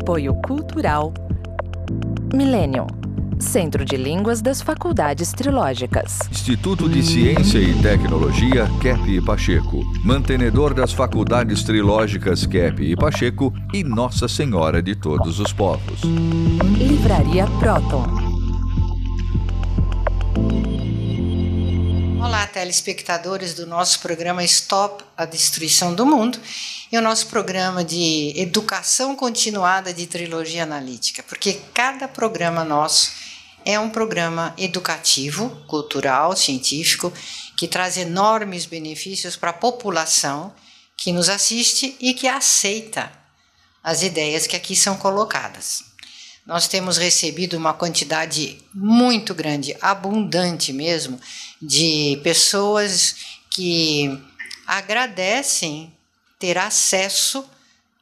Apoio Cultural Millennium, Centro de Línguas das Faculdades Trilógicas. Instituto de Ciência e Tecnologia Kepp e Pacheco, mantenedor das Faculdades Trilógicas Kepp e Pacheco e Nossa Senhora de Todos os Povos. Livraria Próton. Olá, telespectadores do nosso programa Stop a Destruição do Mundo e o nosso programa de educação continuada de trilogia analítica, porque cada programa nosso é um programa educativo, cultural, científico, que traz enormes benefícios para a população que nos assiste e que aceita as ideias que aqui são colocadas. Nós temos recebido uma quantidade muito grande, abundante mesmo, de pessoas que agradecem ter acesso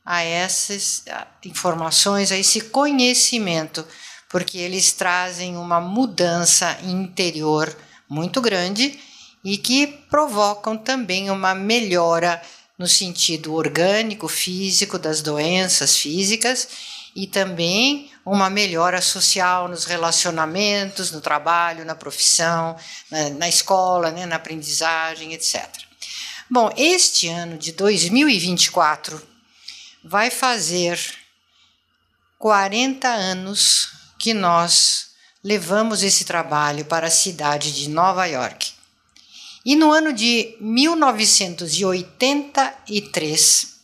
a essas informações, a esse conhecimento, porque eles trazem uma mudança interior muito grande e que provocam também uma melhora no sentido orgânico, físico, das doenças físicas e também uma melhora social nos relacionamentos, no trabalho, na profissão, na escola, né, na aprendizagem, etc. Bom, este ano de 2024 vai fazer 40 anos que nós levamos esse trabalho para a cidade de Nova York. E no ano de 1983,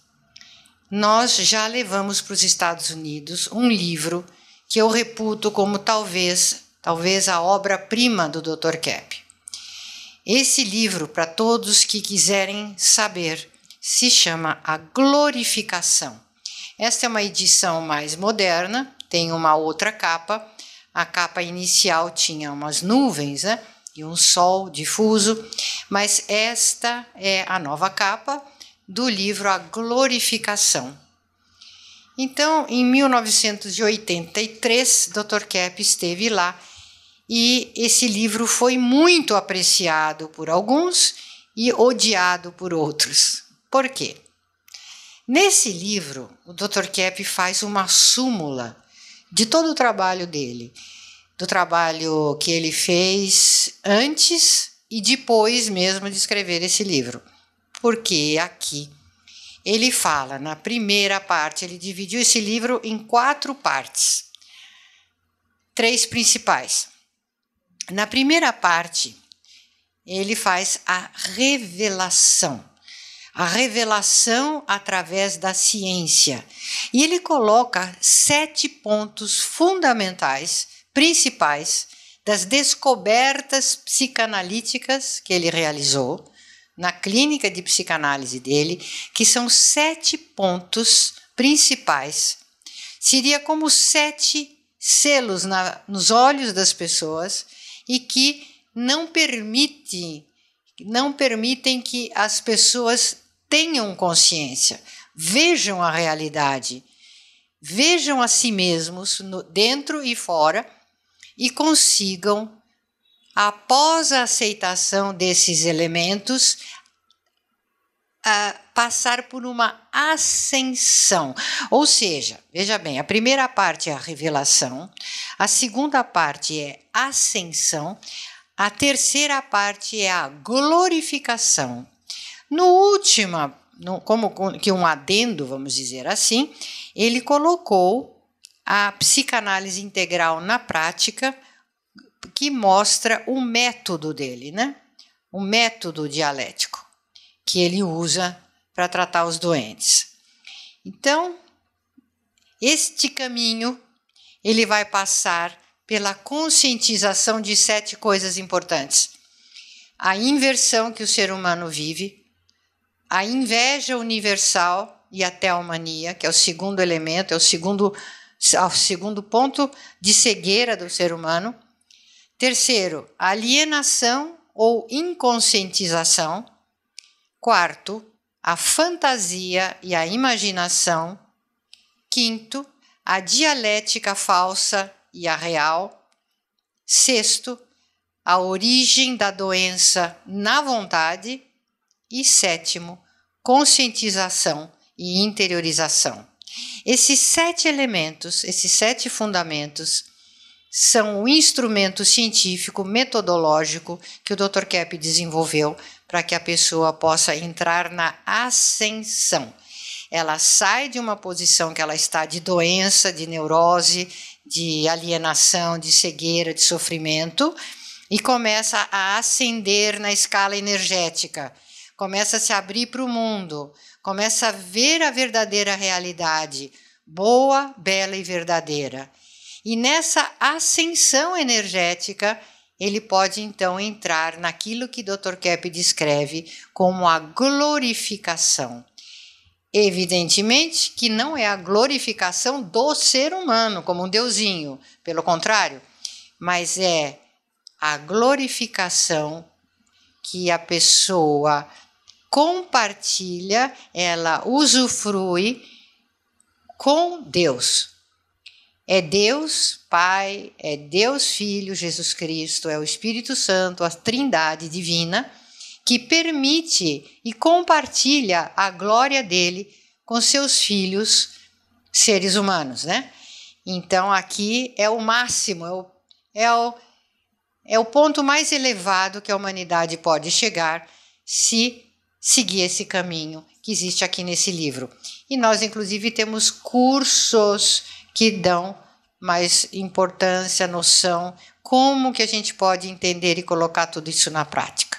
nós já levamos para os Estados Unidos um livro que eu reputo como talvez a obra-prima do Dr. Kepp. Esse livro, para todos que quiserem saber, se chama A Glorificação. Esta é uma edição mais moderna, tem uma outra capa. A capa inicial tinha umas nuvens, né, e um sol difuso, mas esta é a nova capa do livro A Glorificação. Então, em 1983, Dr. Kepp esteve lá e esse livro foi muito apreciado por alguns e odiado por outros. Por quê? Nesse livro, o Dr. Kepp faz uma súmula de todo o trabalho dele, do trabalho que ele fez antes e depois mesmo de escrever esse livro. Porque aqui ele fala, na primeira parte, ele dividiu esse livro em 4 partes, 3 principais. Na primeira parte, ele faz a revelação através da ciência. E ele coloca 7 pontos fundamentais, principais, das descobertas psicanalíticas que ele realizou na clínica de psicanálise dele, que são 7 pontos principais. Seria como 7 selos nos olhos das pessoas e que não permitem que as pessoas tenham consciência, vejam a realidade, vejam a si mesmos, dentro e fora, e consigam, após a aceitação desses elementos, passar por uma ascensão. Ou seja, veja bem, a primeira parte é a revelação, a segunda parte é a ascensão, a terceira parte é a glorificação. No último, como que um adendo, vamos dizer assim, ele colocou a psicanálise integral na prática, que mostra o método dele, né? O método dialético que ele usa para tratar os doentes. Então, este caminho ele vai passar pela conscientização de 7 coisas importantes. A inversão que o ser humano vive, a inveja universal e a teomania, que é o segundo elemento, é o segundo ponto de cegueira do ser humano. Terceiro, a alienação ou inconscientização. Quarto, a fantasia e a imaginação. Quinto, a dialética falsa e a real. Sexto, a origem da doença na vontade. E sétimo, conscientização e interiorização. Esses 7 elementos, esses 7 fundamentos, são o instrumento científico, metodológico que o Dr. Kepp desenvolveu para que a pessoa possa entrar na ascensão. Ela sai de uma posição que ela está de doença, de neurose, de alienação, de cegueira, de sofrimento, e começa a ascender na escala energética, começa a se abrir para o mundo, começa a ver a verdadeira realidade, boa, bela e verdadeira. E nessa ascensão energética, ele pode então entrar naquilo que Dr. Kepp descreve como a glorificação. Evidentemente que não é a glorificação do ser humano, como um deusinho, pelo contrário, mas é a glorificação que a pessoa compartilha, ela usufrui com Deus. É Deus Pai, é Deus Filho, Jesus Cristo, é o Espírito Santo, a Trindade Divina, que permite e compartilha a glória dele com seus filhos, seres humanos, né? Então aqui é o máximo, é o ponto mais elevado que a humanidade pode chegar se seguir esse caminho que existe aqui nesse livro. E nós, inclusive, temos cursos que dão mais importância, noção, como que a gente pode entender e colocar tudo isso na prática,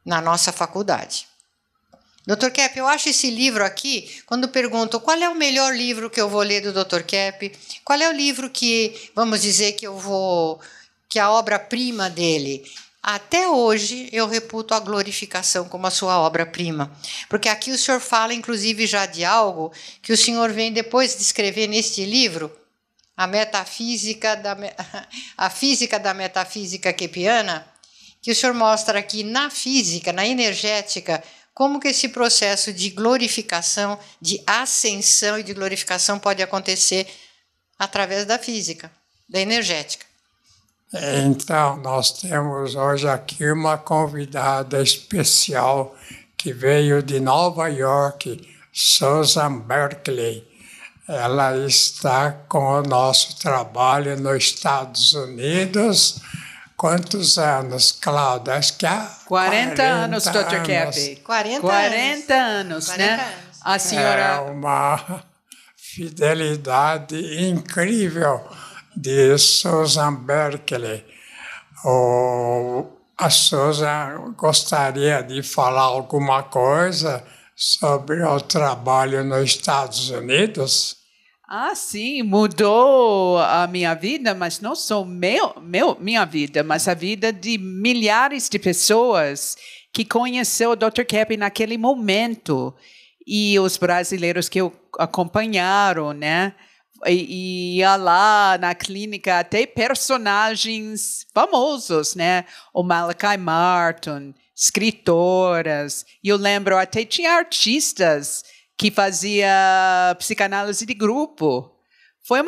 na nossa faculdade. Dr. Kepp, eu acho esse livro aqui, quando pergunto qual é o melhor livro que eu vou ler do Dr. Kepp, qual é o livro que, vamos dizer, que a obra-prima dele, até hoje eu reputo a glorificação como a sua obra-prima. Porque aqui o senhor fala, inclusive, já de algo que o senhor vem depois de escrever neste livro, a física da metafísica keppiana, que o senhor mostra aqui na física, na energética, como que esse processo de glorificação, de ascensão e de glorificação pode acontecer através da física, da energética. Então, nós temos hoje aqui uma convidada especial que veio de Nova York, Susan Berkeley. Ela está com o nosso trabalho nos Estados Unidos. Quantos anos, Cláudia? Acho que há 40 anos, Dr. Kepp. 40 anos, né? Anos. A senhora... É uma fidelidade incrível de Susan Berkeley. A Susan gostaria de falar alguma coisa sobre o trabalho nos Estados Unidos? Sim, mudou a minha vida, mas não só minha vida, mas a vida de milhares de pessoas que conheceu o Dr. Kepp naquele momento. E os brasileiros que o acompanharam, né? E ia lá na clínica até personagens famosos, né? O Malachi Martin, escritoras. E eu lembro, até tinha artistas que fazia psicanálise de grupo. Foi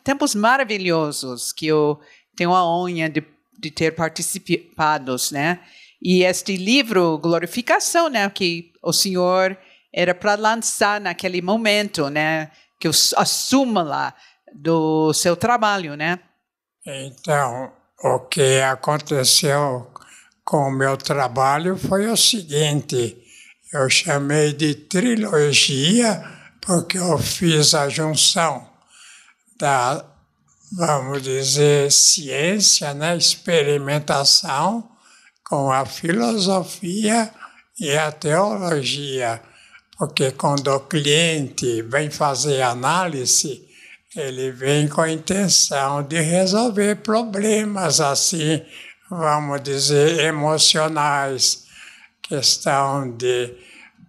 tempos maravilhosos que eu tenho a honra de ter participado, né? E este livro, Glorificação, né, que o senhor era para lançar naquele momento, né, que a súmula do seu trabalho, né? Então, o que aconteceu com o meu trabalho foi o seguinte: eu chamei de trilogia porque eu fiz a junção da, vamos dizer, ciência, né, experimentação, com a filosofia e a teologia. Porque quando o cliente vem fazer análise, ele vem com a intenção de resolver problemas, assim, vamos dizer, emocionais, questão de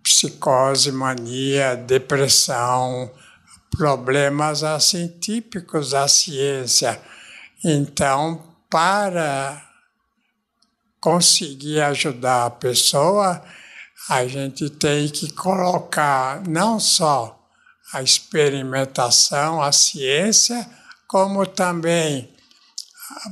psicose, mania, depressão, problemas assim típicos da ciência. Então, para conseguir ajudar a pessoa, a gente tem que colocar não só a experimentação, a ciência, como também,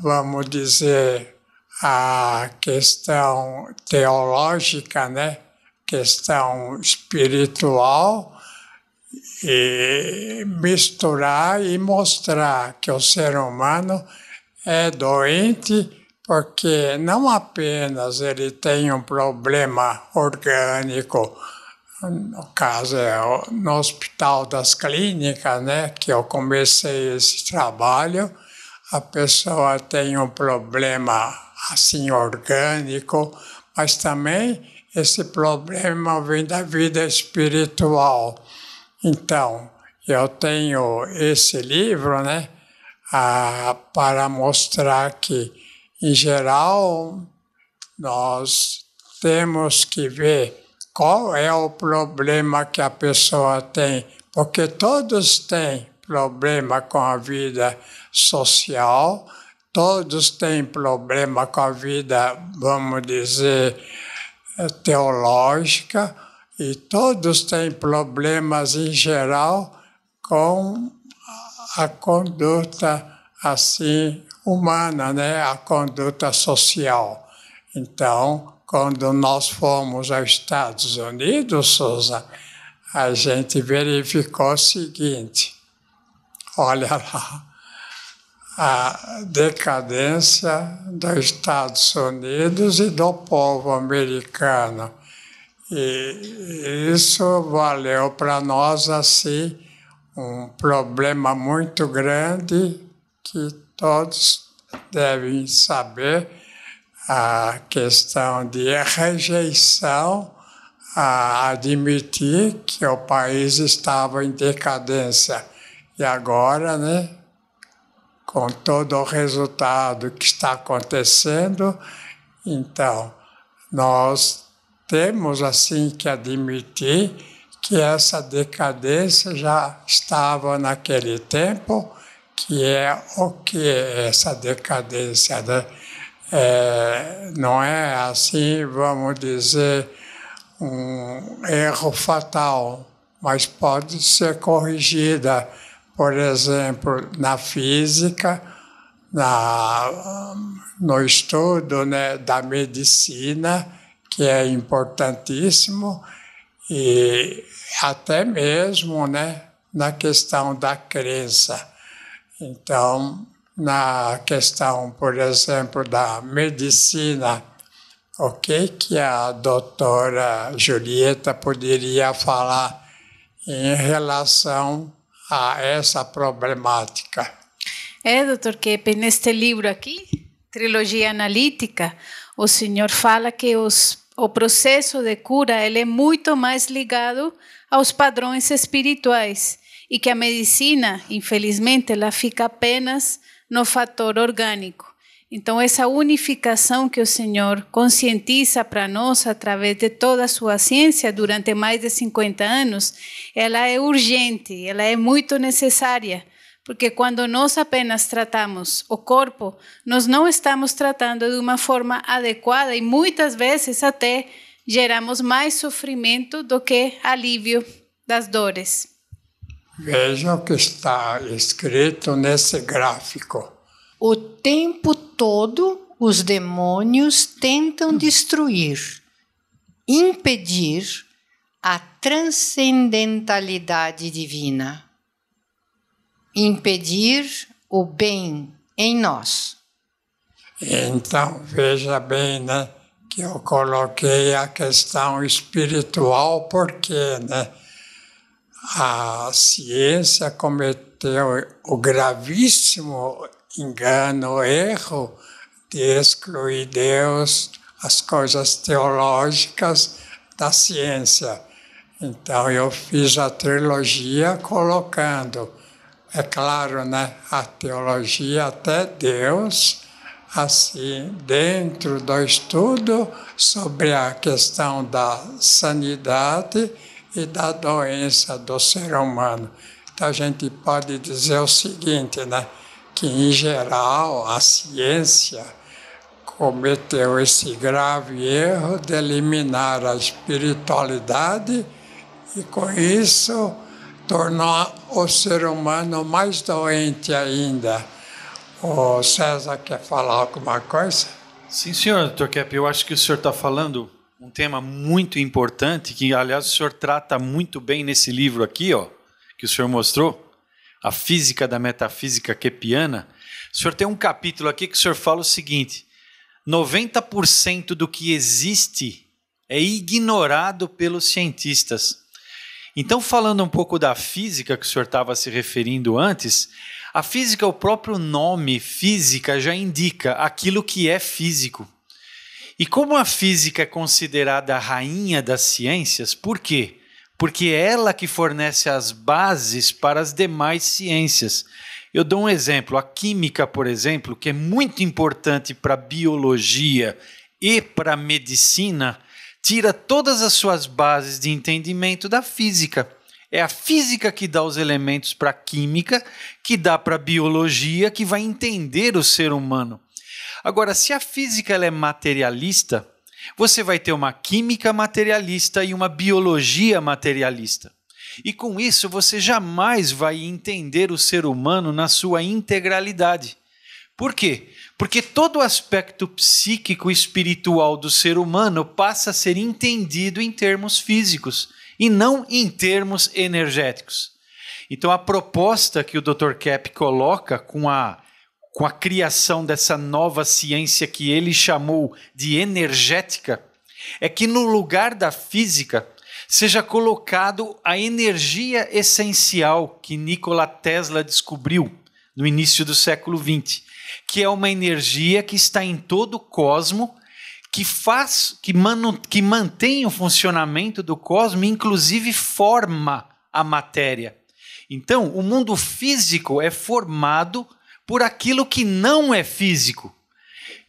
vamos dizer, a questão teológica, né? Questão espiritual e misturar e mostrar que o ser humano é doente porque não apenas ele tem um problema orgânico, no caso no Hospital das Clínicas, né, que eu comecei esse trabalho, a pessoa tem um problema assim orgânico, mas também esse problema vem da vida espiritual. Então, eu tenho esse livro, né, para mostrar que, em geral, nós temos que ver qual é o problema que a pessoa tem, porque todos têm problema com a vida social, todos têm problema com a vida, vamos dizer, teológica, e todos têm problemas, em geral, com a conduta assim humana, né? A conduta social. Então, quando nós fomos aos Estados Unidos, Souza, a gente verificou o seguinte, olha lá, a decadência dos Estados Unidos e do povo americano. E isso valeu para nós, assim, um problema muito grande que todos devem saber, a questão de rejeição a admitir que o país estava em decadência. E agora, né, com todo o resultado que está acontecendo, então, nós temos, assim, que admitir que essa decadência já estava naquele tempo, que é o que é essa decadência, né? Não é assim, vamos dizer, um erro fatal, mas pode ser corrigida, por exemplo, na física, no estudo, né, da medicina, que é importantíssimo, e até mesmo, né, na questão da crença. Então, na questão, por exemplo, da medicina, o que a doutora Julieta poderia falar em relação a essa problemática? Doutor Keppe, neste livro aqui, Trilogia Analítica, o senhor fala que o processo de cura ele é muito mais ligado aos padrões espirituais e que a medicina, infelizmente, ela fica apenas no fator orgânico. Então, essa unificação que o Senhor conscientiza para nós através de toda a sua ciência durante mais de 50 anos, ela é urgente, ela é muito necessária, porque quando nós apenas tratamos o corpo, nós não estamos tratando de uma forma adequada e muitas vezes até geramos mais sofrimento do que alívio das dores. Veja o que está escrito nesse gráfico. O tempo todo, os demônios tentam destruir, impedir a transcendentalidade divina, impedir o bem em nós. Então, veja bem, né, que eu coloquei a questão espiritual, porque, né, a ciência cometeu o gravíssimo engano, erro de excluir Deus, as coisas teológicas da ciência. Então, eu fiz a trilogia colocando, é claro, né, a teologia até Deus, assim, dentro do estudo sobre a questão da sanidade e da doença do ser humano. Então, a gente pode dizer o seguinte, né, que, em geral, a ciência cometeu esse grave erro de eliminar a espiritualidade e, com isso, tornou o ser humano mais doente ainda. O César quer falar alguma coisa? Sim, senhor, Dr. Keppe, eu acho que o senhor está falando um tema muito importante, que, aliás, o senhor trata muito bem nesse livro aqui, ó, que o senhor mostrou, a física da metafísica kepiana, o senhor tem um capítulo aqui que o senhor fala o seguinte: 90% do que existe é ignorado pelos cientistas. Então, falando um pouco da física que o senhor estava se referindo antes, a física, o próprio nome física já indica aquilo que é físico. E como a física é considerada a rainha das ciências, por quê? Porque é ela que fornece as bases para as demais ciências. Eu dou um exemplo, a química, por exemplo, que é muito importante para a biologia e para a medicina, tira todas as suas bases de entendimento da física. É a física que dá os elementos para a química, que dá para a biologia, que vai entender o ser humano. Agora, se a física ela é materialista, você vai ter uma química materialista e uma biologia materialista. E com isso você jamais vai entender o ser humano na sua integralidade. Por quê? Porque todo o aspecto psíquico e espiritual do ser humano passa a ser entendido em termos físicos e não em termos energéticos. Então a proposta que o Dr. Kepp coloca com a criação dessa nova ciência que ele chamou de energética, é que no lugar da física seja colocado a energia essencial que Nikola Tesla descobriu no início do século XX, que é uma energia que está em todo o cosmo, que mantém o funcionamento do cosmo, inclusive forma a matéria. Então, o mundo físico é formado por aquilo que não é físico.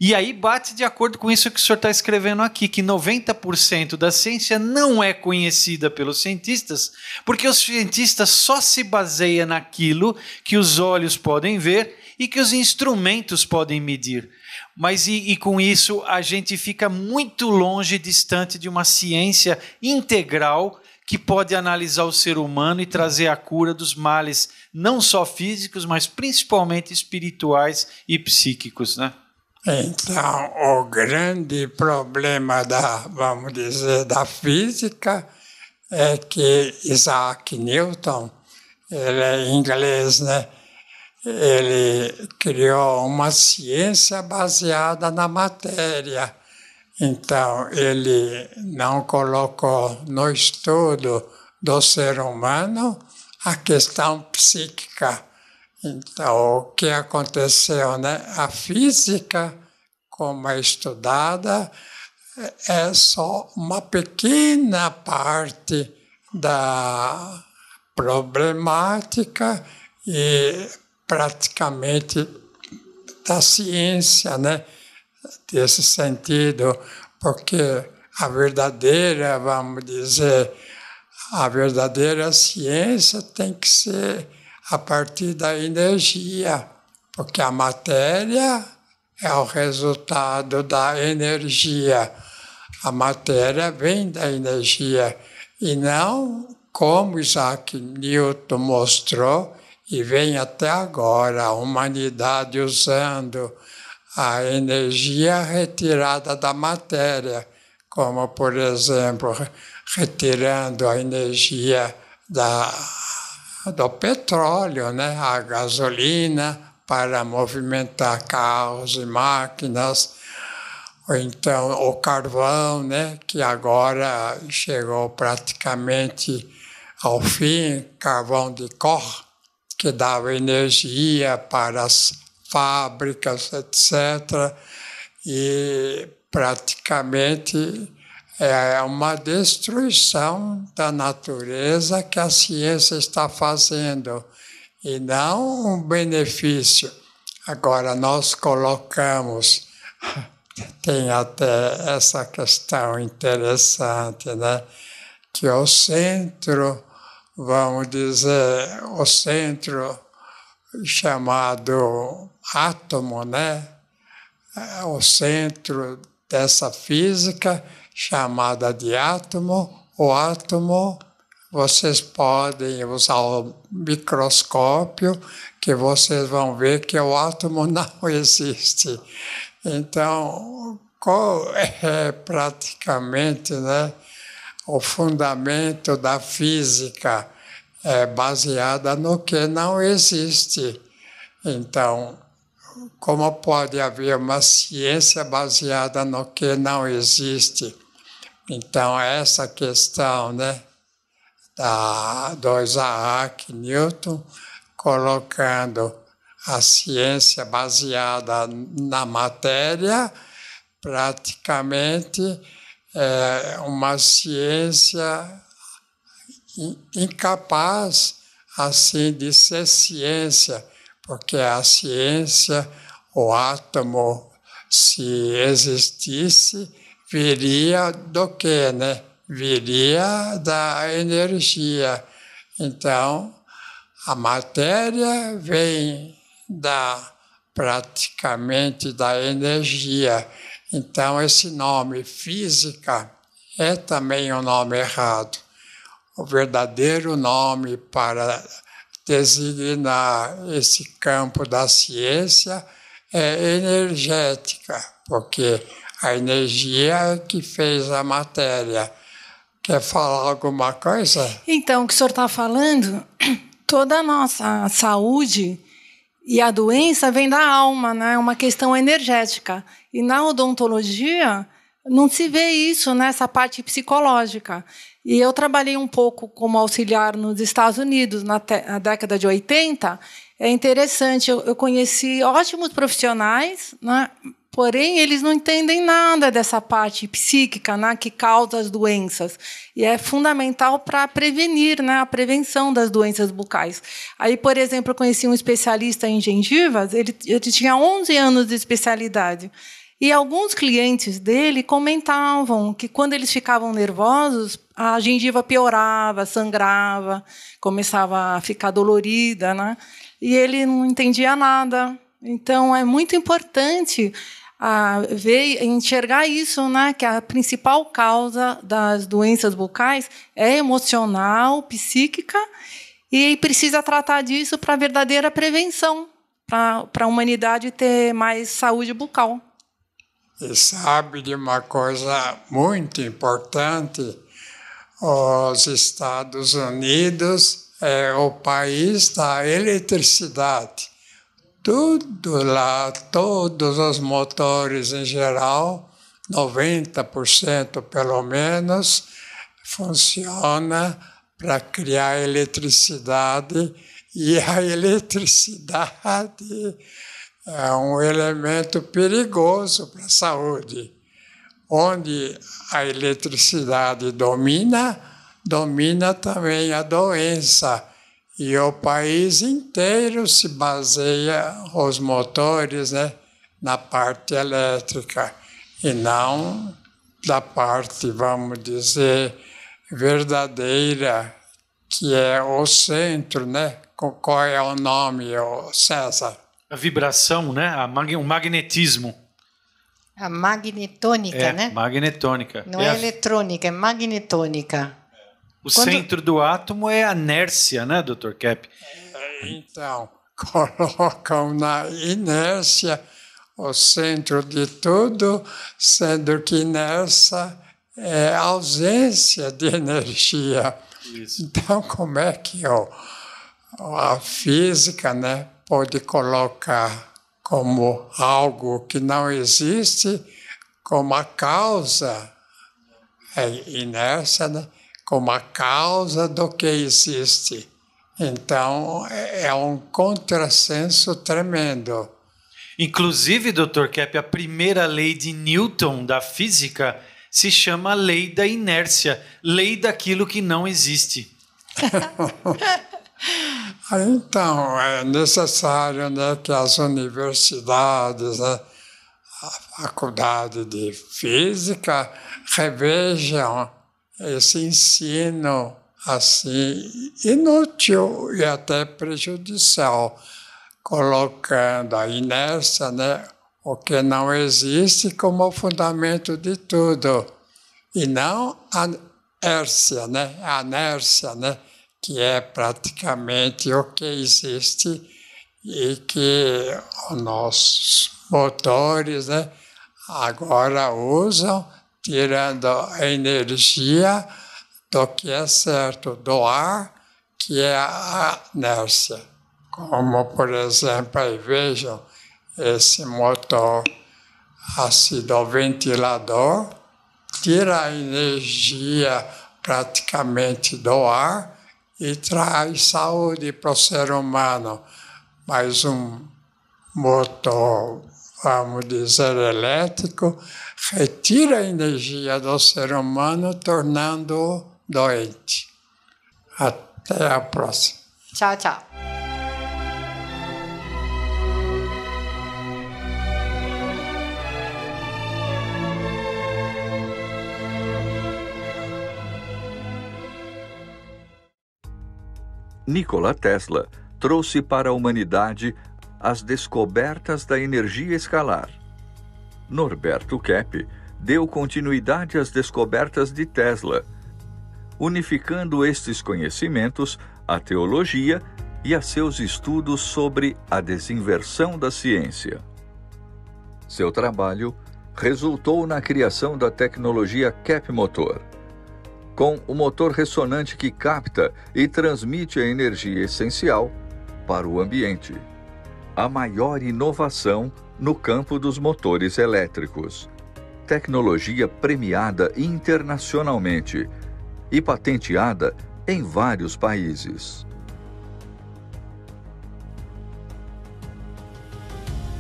E aí bate de acordo com isso que o senhor está escrevendo aqui, que 90% da ciência não é conhecida pelos cientistas, porque os cientistas só se baseiam naquilo que os olhos podem ver e que os instrumentos podem medir. Mas e com isso a gente fica muito longe, distante de uma ciência integral que pode analisar o ser humano e trazer a cura dos males, não só físicos, mas principalmente espirituais e psíquicos, né? Então, o grande problema vamos dizer, da física é que Isaac Newton, ele é inglês, né? Ele criou uma ciência baseada na matéria. Então, ele não colocou no estudo do ser humano a questão psíquica. Então, o que aconteceu, né? A física, como é estudada, é só uma pequena parte da problemática e praticamente da ciência, né? Desse sentido, porque a verdadeira, vamos dizer, a verdadeira ciência tem que ser a partir da energia, porque a matéria é o resultado da energia. A matéria vem da energia e não como Isaac Newton mostrou e vem até agora a humanidade usando a energia retirada da matéria, como, por exemplo, retirando a energia do petróleo, né? A gasolina, para movimentar carros e máquinas, ou então o carvão, né? Que agora chegou praticamente ao fim, carvão de Koch, que dava energia para as fábricas, etc. E praticamente é uma destruição da natureza que a ciência está fazendo e não um benefício. Agora, nós colocamos, tem até essa questão interessante, né? Que o centro, vamos dizer, o centro chamado átomo, né? O centro dessa física chamada de átomo, o átomo, vocês podem usar o microscópio, que vocês vão ver que o átomo não existe. Então, qual é praticamente, né, o fundamento da física? é baseada no que não existe. Então, como pode haver uma ciência baseada no que não existe? Então, essa questão, né, do Isaac Newton, colocando a ciência baseada na matéria, praticamente é uma ciência incapaz, assim, de ser ciência, porque a ciência, o átomo, se existisse, viria do quê, né? Viria da energia. Então, a matéria vem praticamente da energia. Então, esse nome física é também um nome errado. O verdadeiro nome para designar esse campo da ciência é energética, porque a energia é que fez a matéria. Quer falar alguma coisa? Então, o que o senhor está falando, toda a nossa saúde e a doença vem da alma, né? É uma questão energética. E na odontologia não se vê isso nessa parte psicológica. E eu trabalhei um pouco como auxiliar nos Estados Unidos na década de 80. É interessante, eu conheci ótimos profissionais, né? Porém, eles não entendem nada dessa parte psíquica, né, que causa as doenças. E é fundamental para prevenir, né, a prevenção das doenças bucais. Aí, por exemplo, eu conheci um especialista em gengivas, ele tinha 11 anos de especialidade. E alguns clientes dele comentavam que, quando eles ficavam nervosos, a gengiva piorava, sangrava, começava a ficar dolorida, né? E ele não entendia nada. Então, é muito importante enxergar isso, né? Que a principal causa das doenças bucais é emocional, psíquica, e precisa tratar disso para a verdadeira prevenção, para a humanidade ter mais saúde bucal. E sabe de uma coisa muito importante? Os Estados Unidos é o país da eletricidade. Tudo lá, todos os motores em geral, 90% pelo menos, funciona para criar eletricidade, e a eletricidade é um elemento perigoso para a saúde. Onde a eletricidade domina também a doença. E o país inteiro se baseia, os motores, né, na parte elétrica, e não da parte, vamos dizer, verdadeira, que é o centro, né? Qual é o nome, César? A vibração, né? O magnetismo. A magnetônica, né? Magnetônica. Não é eletrônica, é magnetônica. O centro do átomo é a inércia, né, Dr. Kepp? Então, colocam na inércia o centro de tudo, sendo que inércia é ausência de energia. Isso. Então, como é que a física, né, pode colocar como algo que não existe, como a causa, inércia, né? Como a causa do que existe. Então, é um contrassenso tremendo. Inclusive, Dr. Kepp, a primeira lei de Newton da física se chama lei da inércia, lei daquilo que não existe. Então, é necessário, né, que as universidades, né, a faculdade de física, revejam esse ensino assim inútil e até prejudicial, colocando a inércia, né, o que não existe, como o fundamento de tudo, e não a inércia, né, que é praticamente o que existe e que os nossos motores, né, agora usam, tirando a energia do que é certo, do ar, que é a inércia. Como, por exemplo, aí vejam, esse motor ácido ao ventilador tira a energia praticamente do ar e traz saúde para o ser humano. Mas um motor, vamos dizer, elétrico, retira a energia do ser humano, tornando-o doente. Até a próxima. Tchau, tchau. Nikola Tesla trouxe para a humanidade as descobertas da energia escalar. Norberto Kepp deu continuidade às descobertas de Tesla, unificando estes conhecimentos à teologia e a seus estudos sobre a desinversão da ciência. Seu trabalho resultou na criação da tecnologia Kepp Motor, com o motor ressonante que capta e transmite a energia essencial para o ambiente. A maior inovação no campo dos motores elétricos. Tecnologia premiada internacionalmente e patenteada em vários países.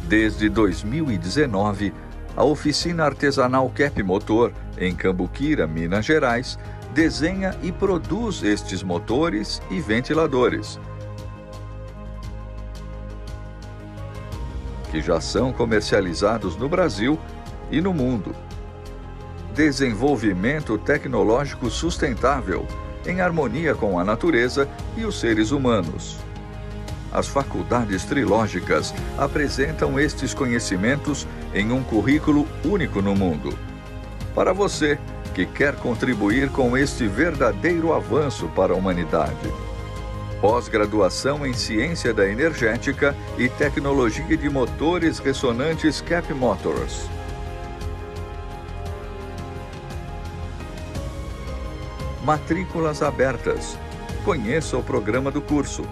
Desde 2019, a oficina artesanal Kepp Motor, em Cambuquira, Minas Gerais, desenha e produz estes motores e ventiladores, que já são comercializados no Brasil e no mundo. Desenvolvimento tecnológico sustentável, em harmonia com a natureza e os seres humanos. As faculdades trilógicas apresentam estes conhecimentos em um currículo único no mundo. Para você que quer contribuir com este verdadeiro avanço para a humanidade. Pós-graduação em Ciência da Energética e Tecnologia de Motores Ressonantes Kepp Motors. Matrículas abertas. Conheça o programa do curso.